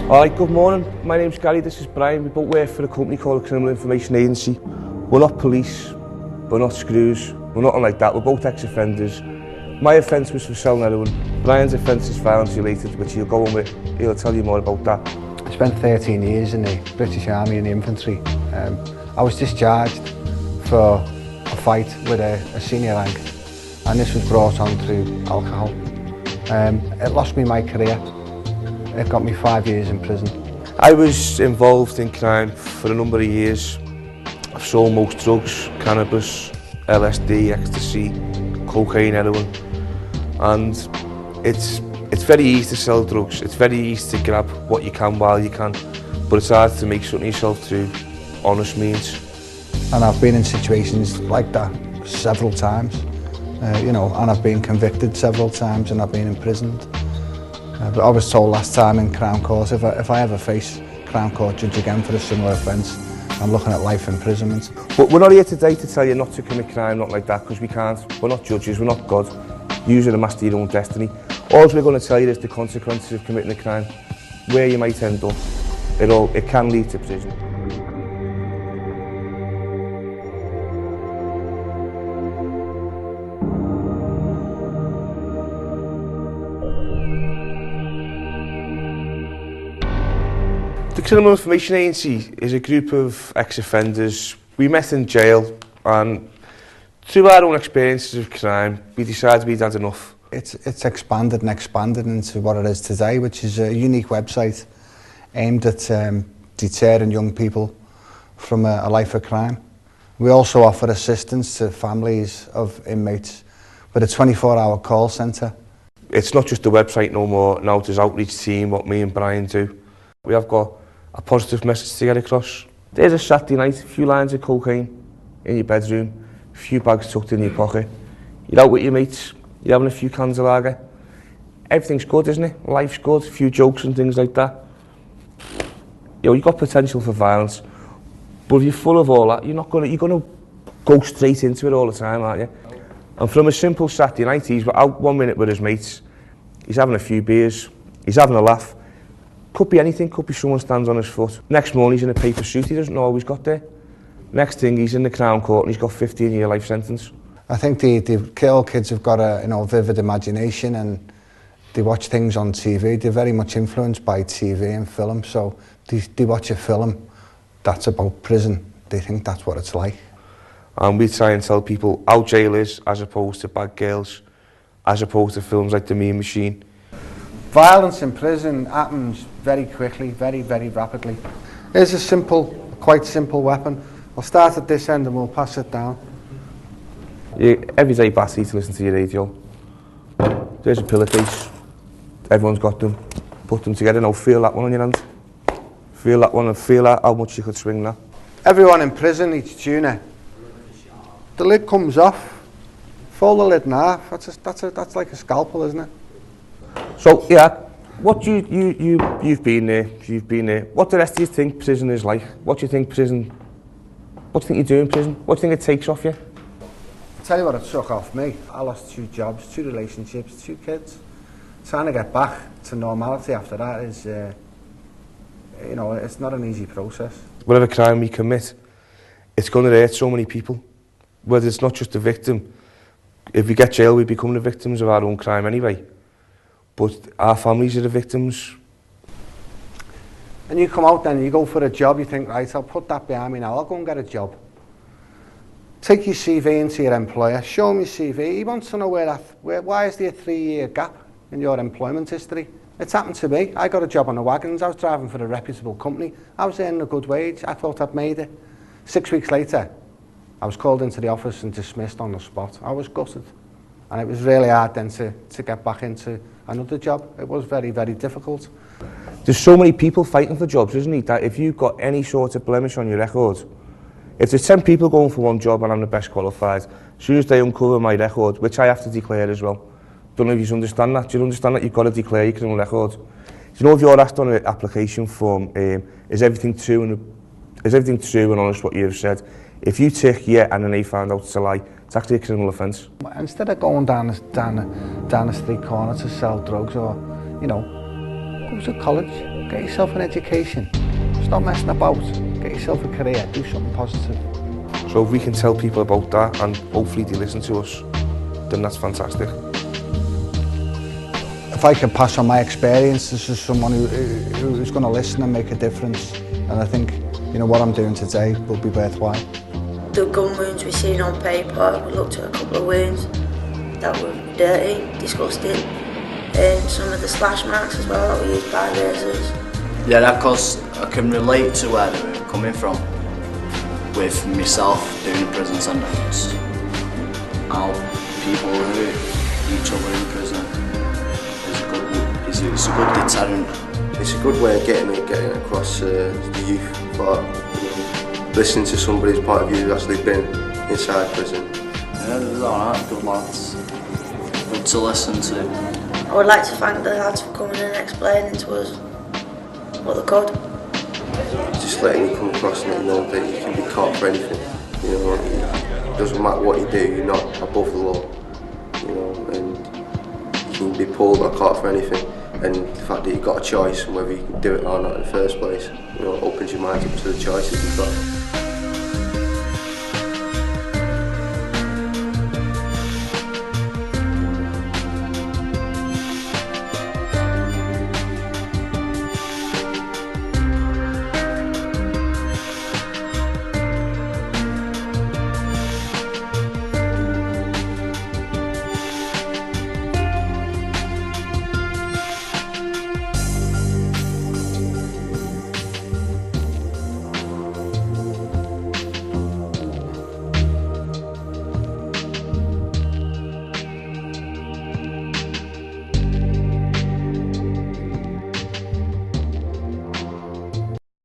Alright, good morning. My name's Gary, this is Brian. We both work for a company called a Criminal Information Agency. We're not police, we're not screws, we're nothing like that. We're both ex-offenders. My offence was for selling heroin. Brian's offence is violence related, which he'll go on with. He'll tell you more about that. I spent 13 years in the British Army in the infantry. I was discharged for a fight with a senior rank, and this was brought on through alcohol. It lost me my career. It got me 5 years in prison. I was involved in crime for a number of years. I've sold most drugs, cannabis, LSD, ecstasy, cocaine, heroin. And it's very easy to sell drugs. It's very easy to grab what you can while you can. But it's hard to make something yourself through honest means. And I've been in situations like that several times. And I've been convicted several times and I've been imprisoned. But I was told last time in Crown Court, if I ever face Crown Court judge again for a similar offence, I'm looking at life imprisonment. But we're not here today to tell you not to commit crime, not like that, because we can't. We're not judges, we're not God. You're the master of your own destiny. All we're going to tell you is the consequences of committing a crime, where you might end up. It can lead to prison. The Criminal Information Agency is a group of ex-offenders. We met in jail, and through our own experiences of crime, we decided we'd had enough. It's expanded into what it is today, which is a unique website aimed at deterring young people from a life of crime. We also offer assistance to families of inmates with a 24-hour call centre. It's not just a website no more. Now there's Outreach Team, what me and Brian do. We have got a positive message to get across. There's a Saturday night, a few lines of cocaine in your bedroom, a few bags tucked in your pocket. You're out with your mates, you're having a few cans of lager. Everything's good, isn't it? Life's good, a few jokes and things like that. You've got potential for violence, but if you're full of all that, you're gonna go straight into it all the time, aren't you? And from a simple Saturday night, he's out 1 minute with his mates, he's having a few beers, he's having a laugh. Could be anything, could be someone stands on his foot. Next morning he's in a paper suit, he doesn't know how he's got there. Next thing he's in the Crown Court and he's got 15-year life sentence. I think the all kids have got a vivid imagination and they watch things on TV. They're very much influenced by TV and film, so they watch a film that's about prison. They think that's what it's like. And we try and tell people how jail is as opposed to Bad Girls, as opposed to films like The Mean Machine. Violence in prison happens very quickly, very, very rapidly. Here's a quite simple weapon. I'll start at this end and we'll pass it down. Everyday batty to listen to your radio. There's a pillowcase. Everyone's got them. Put them together now. Feel that one on your hand. Feel that one and feel how much you could swing that. Everyone in prison eats tuna. The lid comes off. Fold the lid in half. That's like a scalpel, isn't it? So yeah, you've been there. What the rest of you think prison is like? What do you think prison? What do you think you do in prison? What do you think it takes off you? I'll tell you what it took off me. I lost 2 jobs, 2 relationships, 2 kids. Trying to get back to normality after that is, it's not an easy process. Whatever crime we commit, it's going to hurt so many people. Whether it's not just the victim. If we get jail, we become the victims of our own crime anyway. But our families are the victims. And you come out then, you go for a job, you think, right, I'll put that behind me now, I'll go and get a job. Take your CV into your employer, show him your CV, he wants to know why is there a 3-year gap in your employment history? It's happened to me. I got a job on the wagons, I was driving for a reputable company, I was earning a good wage, I thought I'd made it. 6 weeks later, I was called into the office and dismissed on the spot. I was gutted. And it was really hard then to get back into another job. It was very, very difficult. There's so many people fighting for jobs, isn't it, that if you've got any sort of blemish on your record, if there's 10 people going for one job and I'm the best qualified, as soon as they uncover my record, which I have to declare as well, don't know if you understand that. Do you understand that you've got to declare your criminal record? you know if you're asked on an application form, is everything true and honest what you've said? If you tick yeah and then they found out it's a lie, it's actually a criminal offence. Instead of going down the street corner to sell drugs or, you know, go to college, get yourself an education, stop messing about, get yourself a career, do something positive. So if we can tell people about that and hopefully they listen to us, then that's fantastic. If I can pass on my experiences to someone who's going to listen and make a difference, and I think, you know, what I'm doing today will be worthwhile. The gun wounds we've seen on paper, we looked at a couple of wounds that were dirty, disgusting, and some of the slash marks as well that were used by razors. Yeah, that because I can relate to where they were coming from with myself doing the prison sentence. How people hurt each other in prison it's a good deterrent. It's a good way of getting across the youth, but listening to somebody's point of view who's actually been inside prison. Yeah, it was alright, good lads. Good to listen to. I would like to thank the lads for coming and explaining to us what they could. Just letting you come across and let you know that you can be caught for anything. You know, it doesn't matter what you do, you're not above the law. You know, and you can be pulled or caught for anything. And the fact that you've got a choice and whether you can do it or not in the first place, you know, opens your mind up to the choices you've got.